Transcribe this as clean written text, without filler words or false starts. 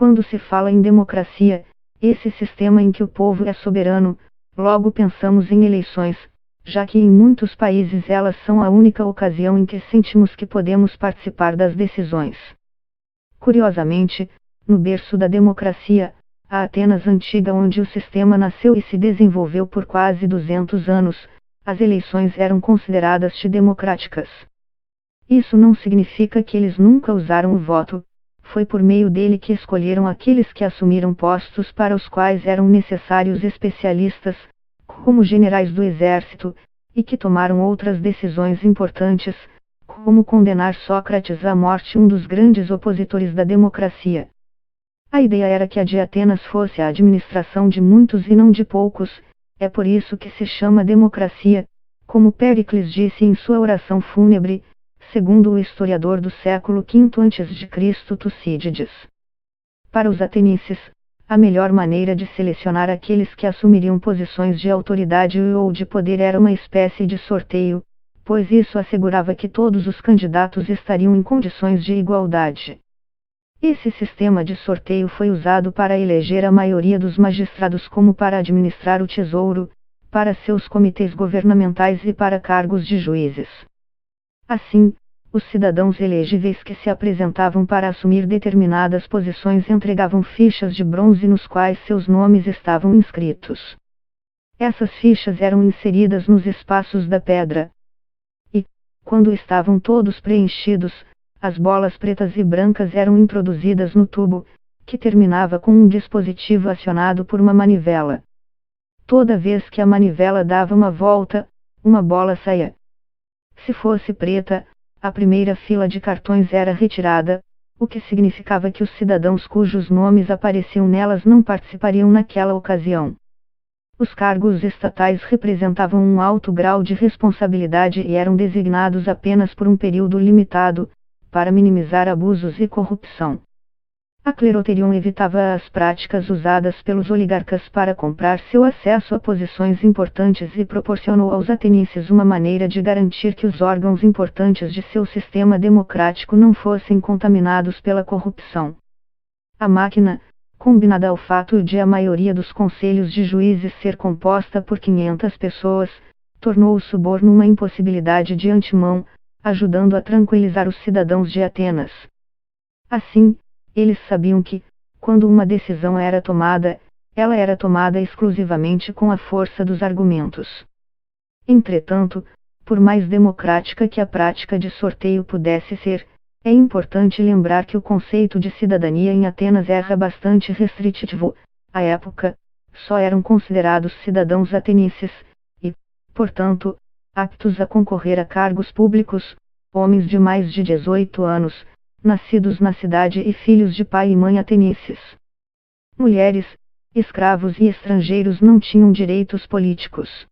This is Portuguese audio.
Quando se fala em democracia, esse sistema em que o povo é soberano, logo pensamos em eleições, já que em muitos países elas são a única ocasião em que sentimos que podemos participar das decisões. Curiosamente, no berço da democracia, a Atenas antiga, onde o sistema nasceu e se desenvolveu por quase 200 anos, as eleições eram consideradas democráticas. Isso não significa que eles nunca usaram o voto, foi por meio dele que escolheram aqueles que assumiram postos para os quais eram necessários especialistas, como generais do exército, e que tomaram outras decisões importantes, como condenar Sócrates à morte, um dos grandes opositores da democracia. A ideia era que a de Atenas fosse a administração de muitos e não de poucos, é por isso que se chama democracia, como Péricles disse em sua oração fúnebre, segundo o historiador do século V a.C. Tucídides. Para os atenienses, a melhor maneira de selecionar aqueles que assumiriam posições de autoridade ou de poder era uma espécie de sorteio, pois isso assegurava que todos os candidatos estariam em condições de igualdade. Esse sistema de sorteio foi usado para eleger a maioria dos magistrados, como para administrar o tesouro, para seus comitês governamentais e para cargos de juízes. Assim, os cidadãos elegíveis que se apresentavam para assumir determinadas posições entregavam fichas de bronze nos quais seus nomes estavam inscritos. Essas fichas eram inseridas nos espaços da pedra. E, quando estavam todos preenchidos, as bolas pretas e brancas eram introduzidas no tubo, que terminava com um dispositivo acionado por uma manivela. Toda vez que a manivela dava uma volta, uma bola saía. Se fosse preta, a primeira fila de cartões era retirada, o que significava que os cidadãos cujos nomes apareciam nelas não participariam naquela ocasião. Os cargos estatais representavam um alto grau de responsabilidade e eram designados apenas por um período limitado, para minimizar abusos e corrupção. A cleroterion evitava as práticas usadas pelos oligarcas para comprar seu acesso a posições importantes e proporcionou aos atenienses uma maneira de garantir que os órgãos importantes de seu sistema democrático não fossem contaminados pela corrupção. A máquina, combinada ao fato de a maioria dos conselhos de juízes ser composta por 500 pessoas, tornou o suborno uma impossibilidade de antemão, ajudando a tranquilizar os cidadãos de Atenas. Assim, eles sabiam que, quando uma decisão era tomada, ela era tomada exclusivamente com a força dos argumentos. Entretanto, por mais democrática que a prática de sorteio pudesse ser, é importante lembrar que o conceito de cidadania em Atenas era bastante restritivo. À época, só eram considerados cidadãos atenienses, e, portanto, aptos a concorrer a cargos públicos, homens de mais de 18 anos, nascidos na cidade e filhos de pai e mãe atenienses. Mulheres, escravos e estrangeiros não tinham direitos políticos.